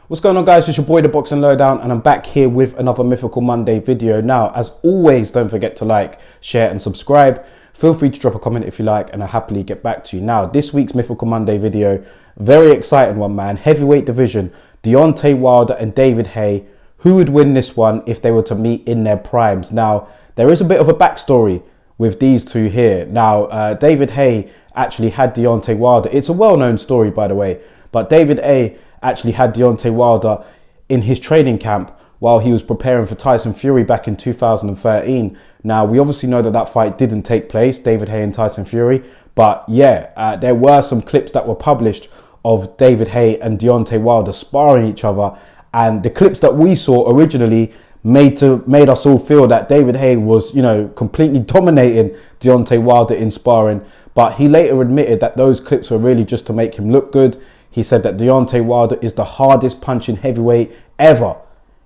What's going on, guys? It's your boy the Boxing Lowdown, and I'm back here with another Mythical Monday video. Now, as always, don't forget to like, share and subscribe. Feel free to drop a comment if you like, and I'll happily get back to you. Now, this week's Mythical Monday video, very exciting one, man. Heavyweight division, Deontay Wilder and David Haye. Who would win this one if they were to meet in their primes? Now, there is a bit of a backstory with these two here. Now, David Haye actually had Deontay Wilder. It's a well-known story, by the way, but David Haye actually had Deontay Wilder in his training camp while he was preparing for Tyson Fury back in 2013. Now, we obviously know that that fight didn't take place, David Haye and Tyson Fury, but yeah, there were some clips that were published of David Haye and Deontay Wilder sparring each other, and the clips that we saw originally made us all feel that David Haye was, you know, completely dominating Deontay Wilder in sparring, but he later admitted that those clips were really just to make him look good. He said that Deontay Wilder is the hardest punching heavyweight ever.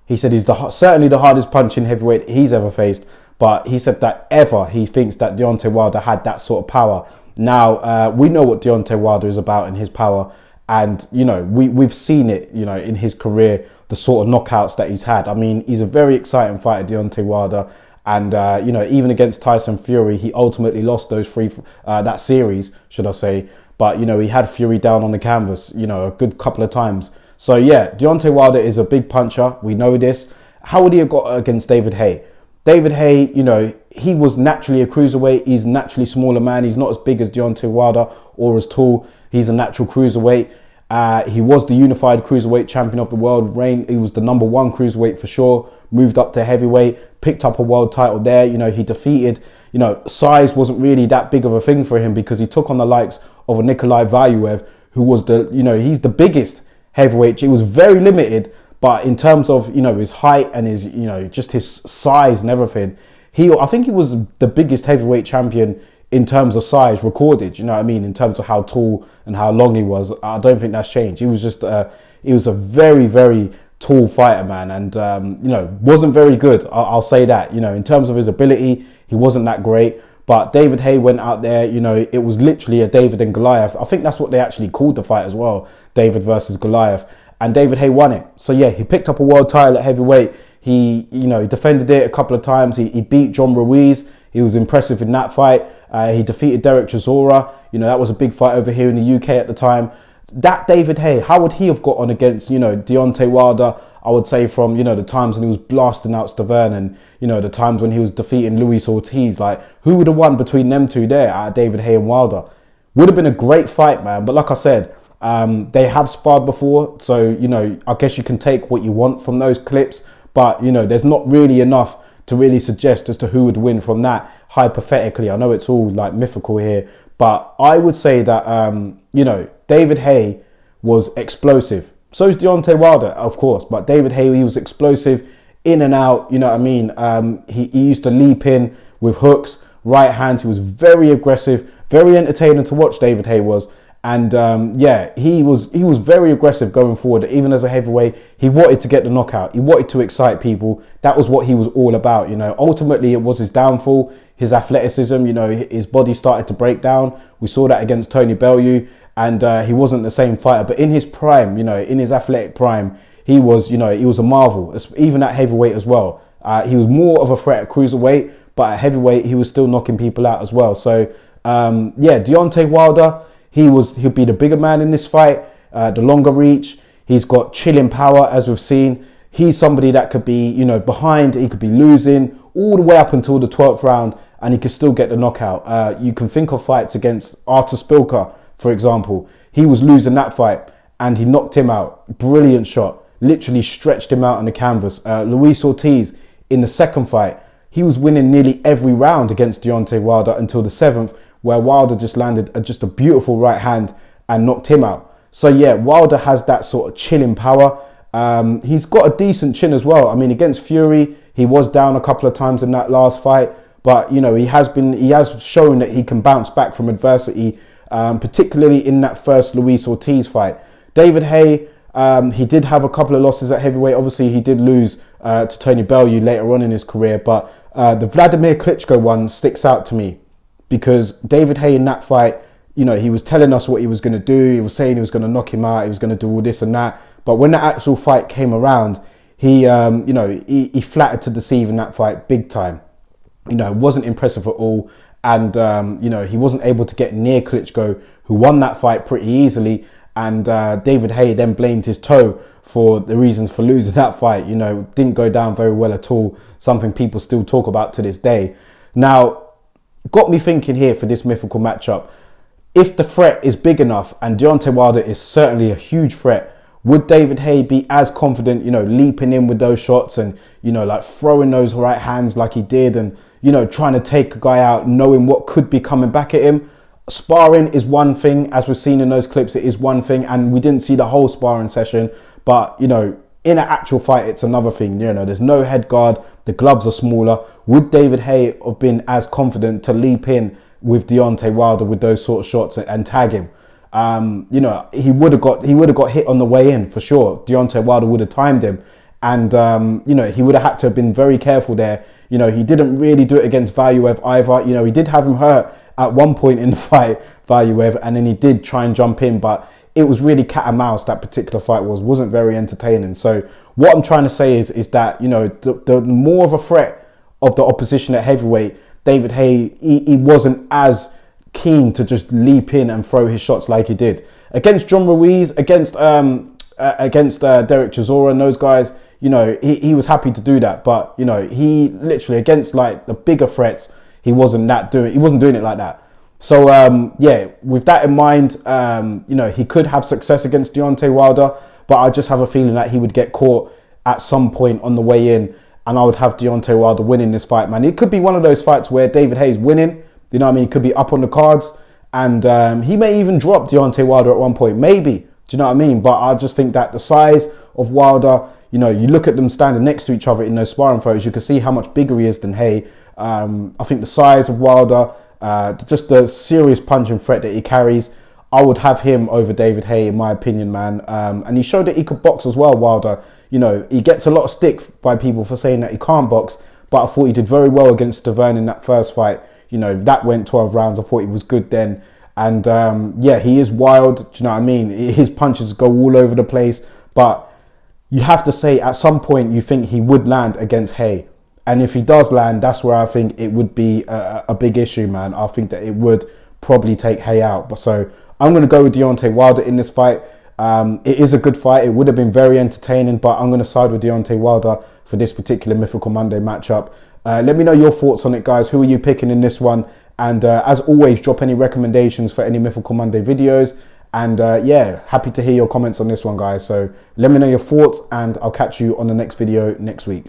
He said he's certainly the hardest punching heavyweight he's ever faced, but he said that ever he thinks that Deontay Wilder had that sort of power. Now, we know what Deontay Wilder is about in his power, and, you know, we've seen it, you know, in his career, the sort of knockouts that he's had. I mean, he's a very exciting fighter, Deontay Wilder, and, you know, even against Tyson Fury, he ultimately lost that series, should I say. But, you know, he had Fury down on the canvas, you know, a good couple of times. So, yeah, Deontay Wilder is a big puncher. We know this. How would he have got against David Haye? David Haye, you know, he was naturally a cruiserweight. He's naturally smaller man. He's not as big as Deontay Wilder or as tall. He's a natural cruiserweight. He was the unified cruiserweight champion of the world. He was the #1 cruiserweight for sure. Moved up to heavyweight, picked up a world title there. You know, he defeated, you know, size wasn't really that big of a thing for him because he took on the likes of a Nikolai Valuev, who was he's the biggest heavyweight. He was very limited, but in terms of, you know, his height and his, you know, just his size and everything, I think he was the biggest heavyweight champion in terms of size recorded, you know what I mean, in terms of how tall and how long he was. I don't think that's changed. He was just, he was a very, very tall fighter, man, and, you know, wasn't very good. I'll say that, you know, in terms of his ability, he wasn't that great. But David Haye went out there, you know, it was literally a David and Goliath. I think that's what they actually called the fight as well, David versus Goliath. And David Haye won it. So, yeah, he picked up a world title at heavyweight. He, you know, he defended it a couple of times. He beat John Ruiz. He was impressive in that fight. He defeated Derek Chisora. You know, that was a big fight over here in the UK at the time. That David Haye, how would he have got on against, you know, Deontay Wilder? I would say from, you know, the times when he was blasting out Stavern and, you know, the times when he was defeating Luis Ortiz. Like, who would have won between them two there, David Haye and Wilder? Would have been a great fight, man. But like I said, they have sparred before. So, you know, I guess you can take what you want from those clips. But, you know, there's not really enough to really suggest as to who would win from that, hypothetically. I know it's all, like, mythical here. But I would say that, you know, David Haye was explosive. So is Deontay Wilder, of course, but David Haye, he was explosive in and out, you know what I mean? He used to leap in with hooks, right hands. He was very aggressive, very entertaining to watch, David Haye was. And yeah, he was very aggressive going forward. Even as a heavyweight, he wanted to get the knockout. He wanted to excite people. That was what he was all about, you know. Ultimately, it was his downfall, his athleticism, you know, his body started to break down. We saw that against Tony Bellew. And he wasn't the same fighter, but in his prime, you know, in his athletic prime, he was, you know, he was a marvel, even at heavyweight as well. He was more of a threat at cruiserweight, but at heavyweight, he was still knocking people out as well. So, yeah, Deontay Wilder, he'll be the bigger man in this fight, the longer reach. He's got chilling power, as we've seen. He's somebody that could be, you know, behind, he could be losing all the way up until the 12th round, and he could still get the knockout. You can think of fights against Artur Spilka, for example. He was losing that fight and he knocked him out. Brilliant shot. Literally stretched him out on the canvas. Luis Ortiz, in the second fight, he was winning nearly every round against Deontay Wilder until the 7th, where Wilder just landed just a beautiful right hand and knocked him out. So yeah, Wilder has that sort of chilling power. He's got a decent chin as well. I mean, against Fury, he was down a couple of times in that last fight, but, you know, he has shown that he can bounce back from adversity, particularly in that first Luis Ortiz fight. David Haye, he did have a couple of losses at heavyweight. Obviously, he did lose to Tony Bellew later on in his career, but the Vladimir Klitschko one sticks out to me because David Haye in that fight, you know, he was telling us what he was going to do. He was saying he was going to knock him out. He was going to do all this and that. But when the actual fight came around, he, you know, he flattered to deceive in that fight big time. You know, it wasn't impressive at all. And, you know, he wasn't able to get near Klitschko, who won that fight pretty easily. And David Haye then blamed his toe for the reasons for losing that fight. You know, didn't go down very well at all. Something people still talk about to this day. Now, got me thinking here for this mythical matchup. If the threat is big enough, and Deontay Wilder is certainly a huge threat, would David Haye be as confident, you know, leaping in with those shots and, you know, like throwing those right hands like he did and, you know, trying to take a guy out, knowing what could be coming back at him? Sparring is one thing, as we've seen in those clips, it is one thing, and we didn't see the whole sparring session, but, you know, in an actual fight, it's another thing. You know, there's no head guard, the gloves are smaller. Would David Haye have been as confident to leap in with Deontay Wilder with those sort of shots and tag him? You know, he would have got hit on the way in for sure. Deontay Wilder would have timed him, and you know, he would have had to have been very careful there. You know, he didn't really do it against Valuev either. You know, he did have him hurt at one point in the fight, Valuev, and then he did try and jump in, but it was really cat and mouse. That particular fight wasn't very entertaining. So what I'm trying to say is that, you know, the more of a threat of the opposition at heavyweight, David Haye, he wasn't as keen to just leap in and throw his shots like he did against John Ruiz, against Derek Chisora and those guys. You know, he was happy to do that, but, you know, he literally against like the bigger threats, he wasn't doing it like that. So yeah, with that in mind, you know, he could have success against Deontay Wilder, but I just have a feeling that he would get caught at some point on the way in, and I would have Deontay Wilder winning this fight, man. It could be one of those fights where David Haye's winning, you know what I mean? He could be up on the cards, and he may even drop Deontay Wilder at one point, maybe. Do you know what I mean? But I just think that the size of Wilder, you know, you look at them standing next to each other in those sparring photos, you can see how much bigger he is than Haye. I think the size of Wilder, just the serious punching threat that he carries, I would have him over David Haye, in my opinion, man. And he showed that he could box as well, Wilder. You know, he gets a lot of stick by people for saying that he can't box, but I thought he did very well against Stavern in that first fight. You know, that went 12 rounds. I thought he was good then. And yeah, he is wild. Do you know what I mean? His punches go all over the place. But you have to say, at some point, you think he would land against Haye. And if he does land, that's where I think it would be a big issue, man. I think that it would probably take Haye out. But so I'm going to go with Deontay Wilder in this fight. It is a good fight. It would have been very entertaining, but I'm going to side with Deontay Wilder for this particular Mythical Monday matchup. Let me know your thoughts on it, guys. Who are you picking in this one? And as always, drop any recommendations for any Mythical Monday videos. And yeah, happy to hear your comments on this one, guys. So let me know your thoughts, and I'll catch you on the next video next week.